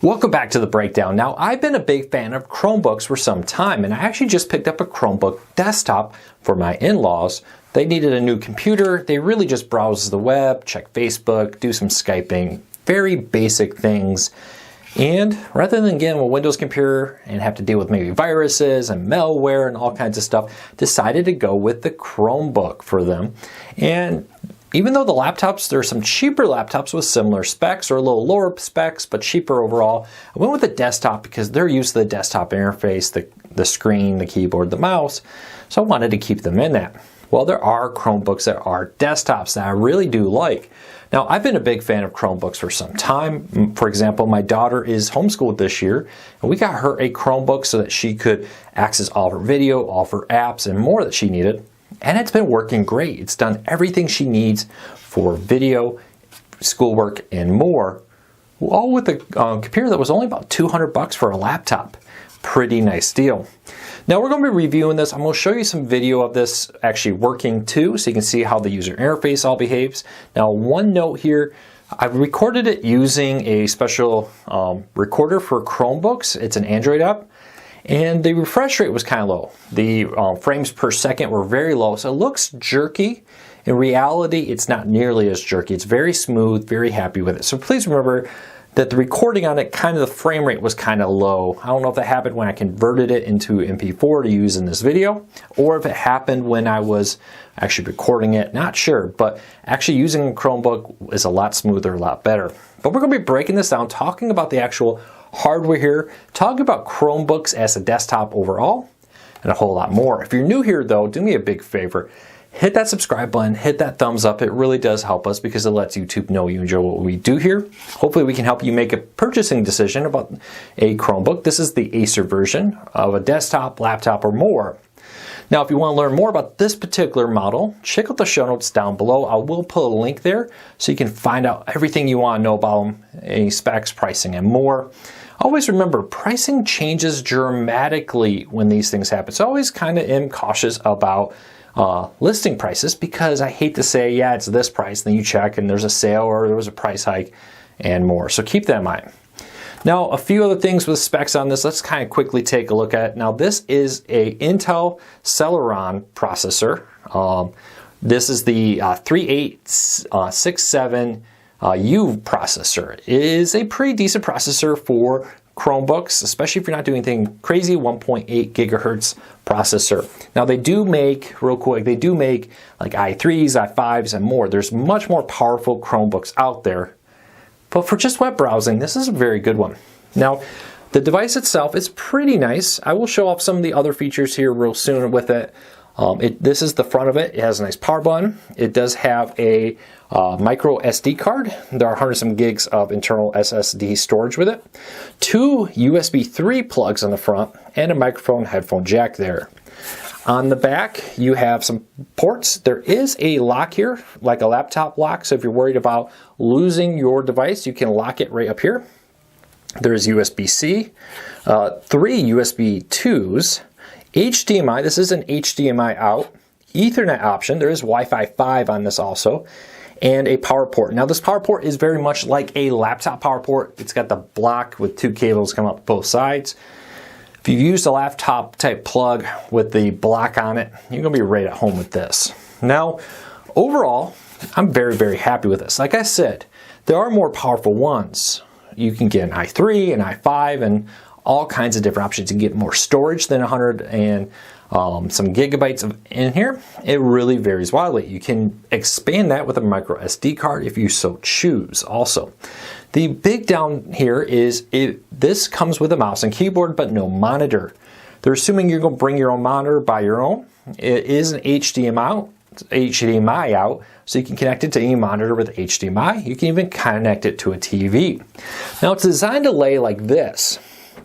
Welcome back to the breakdown. Now, I've been a big fan of Chromebooks for some time, and I actually just picked up a Chromebook desktop for my in-laws. They needed a new computer. They really just browse the web, check Facebook, do some Skyping, very basic things. And rather than getting a Windows computer and have to deal with maybe viruses and malware and all kinds of stuff, decided to go with the Chromebook for them. And even though the laptops, there are some cheaper laptops with similar specs or a little lower specs, but cheaper overall, I went with the desktop because they're used to the desktop interface, the screen, the keyboard, the mouse. So I wanted to keep them in that. Well, there are Chromebooks that are desktops that I really do like. Now, I've been a big fan of Chromebooks for some time. For example, my daughter is homeschooled this year, and we got her a Chromebook so that she could access all of her video, all of her apps, and more that she needed. And it's been working great. It's done everything she needs for video, schoolwork, and more, all with a computer that was only about $200 for a laptop. Pretty nice deal. Now we're going to be reviewing this. I'm going to show you some video of this actually working too, so you can see how the user interface all behaves. Now, one note here, I recorded it using a special recorder for Chromebooks. It's an Android app. And the refresh rate was kind of low. The frames per second were very low, so it looks jerky. In reality, it's not nearly as jerky. It's very smooth, very happy with it. So please remember that the recording on it, kind of the frame rate was kind of low. I don't know if that happened when I converted it into MP4 to use in this video, or if it happened when I was actually recording it, not sure. But actually using a Chromebook is a lot smoother, a lot better. But we're going to be breaking this down, talking about the actual hardware here, talking about Chromebooks as a desktop overall, and a whole lot more. If you're new here though, do me a big favor. Hit that subscribe button, hit that thumbs up. It really does help us because it lets YouTube know you enjoy what we do here. Hopefully we can help you make a purchasing decision about a Chromebook. This is the Acer version of a desktop, laptop, or more. Now, if you want to learn more about this particular model, check out the show notes down below. I will put a link there so you can find out everything you want to know about them, any specs, pricing, and more. Always remember, pricing changes dramatically when these things happen. So I always kind of am cautious about listing prices because I hate to say, yeah, it's this price, then you check and there's a sale or there was a price hike and more. So keep that in mind. Now, a few other things with specs on this, let's kind of quickly take a look at. Now, this is a Intel Celeron processor. This is the 3867U processor. It is a pretty decent processor for Chromebooks, especially if you're not doing anything crazy. 1.8 gigahertz processor. Now they do make, real quick, they do make like i3s, i5s, and more. There's much more powerful Chromebooks out there. But for just web browsing, this is a very good one. Now, the device itself is pretty nice. I will show off some of the other features here real soon with it. This is the front of it. It has a nice power button. It does have a micro SD card. There are 100 some gigs of internal SSD storage with it. 2 USB 3 plugs on the front and a microphone headphone jack there. On the back, you have some ports. There is a lock here, like a laptop lock. So if you're worried about losing your device, you can lock it right up here. There is USB-C, 3 USB 2s, HDMI, this is an HDMI out, Ethernet option, there is Wi-Fi 5 on this also, and a power port. Now this power port is very much like a laptop power port. It's got the block with 2 cables coming up both sides. If you've used a laptop type plug with the block on it, you're going to be right at home with this. Now, overall, I'm very, very happy with this. Like I said, there are more powerful ones. You can get an i3, an i5, and all kinds of different options. You can get more storage than 100 and some gigabytes in here. It really varies wildly. You can expand that with a micro SD card if you so choose also. The big down here is this comes with a mouse and keyboard but no monitor. They're assuming you're going to bring your own monitor by your own. It is an HDMI out, so you can connect it to any monitor with HDMI. You can even connect it to a TV. Now it's designed to lay like this.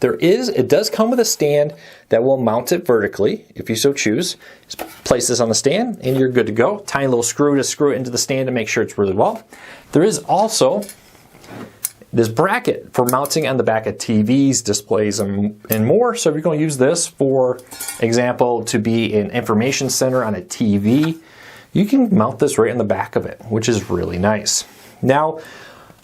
It does come with a stand that will mount it vertically if you so choose. Just place this on the stand and you're good to go. Tiny little screw to screw it into the stand to make sure it's really well. There is also this bracket for mounting on the back of TVs, displays, and more. So if you're going to use this, for example, to be an information center on a TV, you can mount this right in the back of it, which is really nice. Now,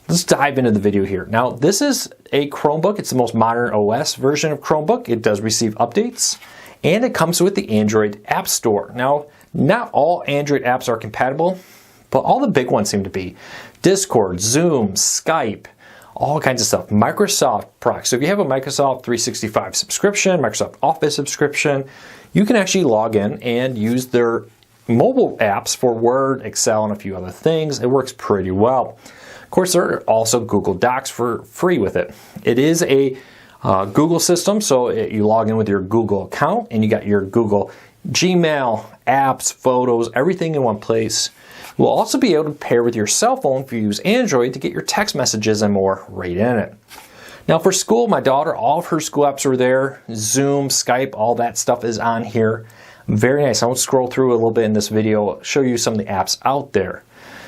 let's dive into the video here. Now, this is a Chromebook. It's the most modern OS version of Chromebook. It does receive updates, and it comes with the Android App Store. Now, not all Android apps are compatible, but all the big ones seem to be. Discord, Zoom, Skype, all kinds of stuff. Microsoft products. So if you have a Microsoft 365 subscription, Microsoft Office subscription, you can actually log in and use their mobile apps for Word, Excel, and a few other things. It works pretty well. Of course, there are also Google Docs for free with it. It is a Google system, so you log in with your Google account and you got your Google Gmail, apps, photos, everything in one place. You'll also be able to pair with your cell phone if you use Android to get your text messages and more right in it. Now for school, my daughter, all of her school apps are there. Zoom, Skype, all that stuff is on here. Very nice. I won't scroll through a little bit in this video. I'll show you some of the apps out there.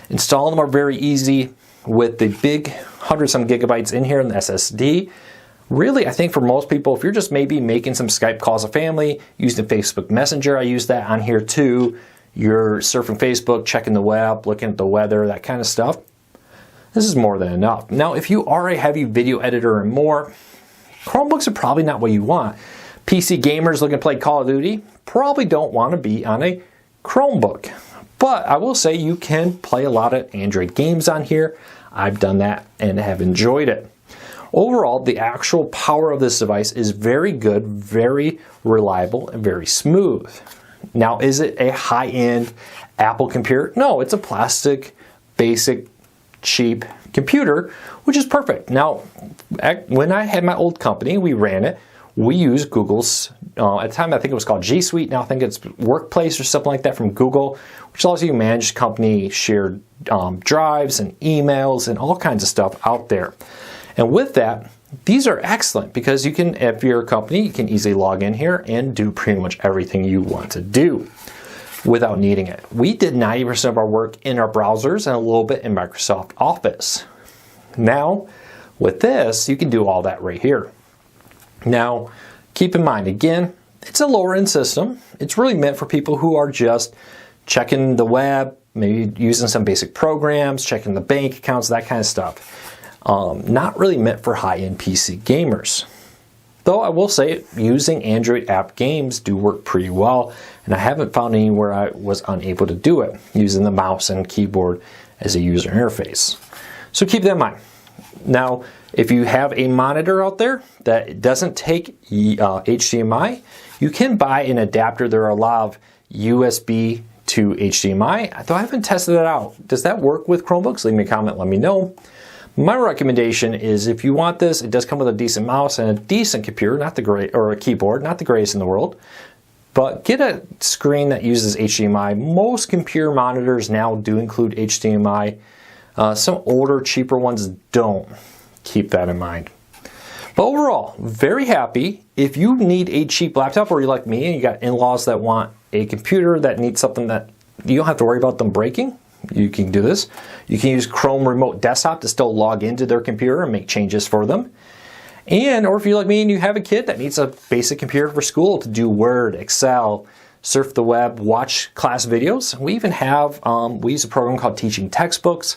Installing them are very easy with the big 100-some gigabytes in here in the SSD. Really, I think for most people, if you're just maybe making some Skype calls as a family, using Facebook Messenger, I use that on here too. You're surfing Facebook, checking the web, looking at the weather, that kind of stuff. This is more than enough. Now, if you are a heavy video editor and more, Chromebooks are probably not what you want. PC gamers looking to play Call of Duty probably don't want to be on a Chromebook. But I will say you can play a lot of Android games on here. I've done that and have enjoyed it. Overall, the actual power of this device is very good, very reliable, and very smooth. Now, is it a high-end Apple computer? No, it's a plastic, basic, cheap computer, which is perfect. Now, when I had my old company, we ran it. We used Google's, at the time I think it was called G Suite, now I think it's Workplace or something like that from Google, which allows you to manage company shared drives and emails and all kinds of stuff out there. And with that, these are excellent because you can, if you're a company, you can easily log in here and do pretty much everything you want to do without needing it. We did 90% of our work in our browsers and a little bit in Microsoft Office. Now, with this, you can do all that right here. Now, keep in mind, again, it's a lower end system. It's really meant for people who are just checking the web, maybe using some basic programs, checking the bank accounts, that kind of stuff. Not really meant for high-end PC gamers. Though I will say, using Android app games do work pretty well, and I haven't found anywhere I was unable to do it, using the mouse and keyboard as a user interface. So keep that in mind. Now, if you have a monitor out there that doesn't take HDMI, you can buy an adapter. There are a lot of USB to HDMI, though I haven't tested it out. Does that work with Chromebooks? Leave me a comment, let me know. My recommendation is if you want this, it does come with a decent mouse and a decent computer, not the great, or a keyboard, not the greatest in the world, but get a screen that uses HDMI. Most computer monitors now do include HDMI. Some older, cheaper ones don't. Keep that in mind. But overall, very happy. If you need a cheap laptop, or you're like me and you got in-laws that want a computer that needs something that you don't have to worry about them breaking, you can do this. You can use Chrome Remote Desktop to still log into their computer and make changes for them. Or if you're like me and you have a kid that needs a basic computer for school to do Word, Excel, surf the web, watch class videos. We even have, we use a program called Teaching Textbooks,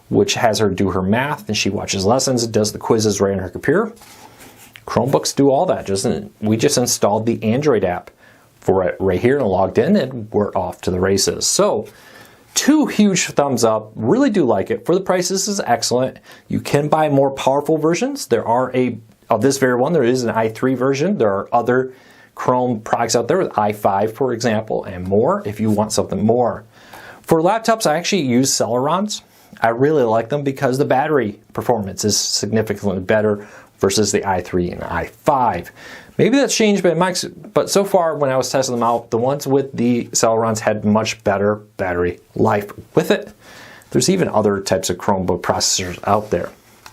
which has her do her math, and she watches lessons and does the quizzes right on her computer. Chromebooks do all that. We just installed the Android app for it right here and logged in, and we're off to the races. So, 2 huge thumbs up. Really do like it. For the price, this is excellent. You can buy more powerful versions. There are of this very one, there is an i3 version. There are other Chrome products out there with i5, for example, and more if you want something more. For laptops, I actually use Celerons. I really like them because the battery performance is significantly better versus the i3 and i5. Maybe that's changed, but so far when I was testing them out, the ones with the Celerons had much better battery life with it. There's even other types of Chromebook processors out there.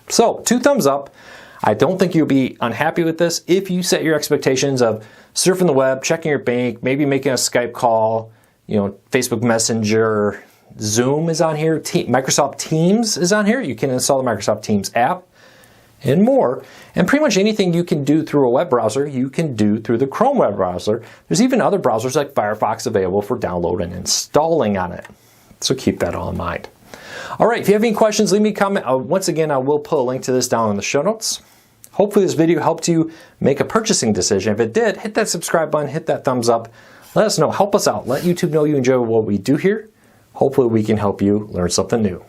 So 2 thumbs up. I don't think you'll be unhappy with this if you set your expectations of surfing the web, checking your bank, maybe making a Skype call, Facebook Messenger, Zoom is on here, Microsoft Teams is on here. You can install the Microsoft Teams app and more. And pretty much anything you can do through a web browser, you can do through the Chrome web browser. There's even other browsers like Firefox available for download and installing on it. So keep that all in mind. All right, if you have any questions, leave me a comment. Once again, I will put a link to this down in the show notes. Hopefully this video helped you make a purchasing decision. If it did, hit that subscribe button, hit that thumbs up. Let us know, help us out. Let YouTube know you enjoy what we do here. Hopefully we can help you learn something new.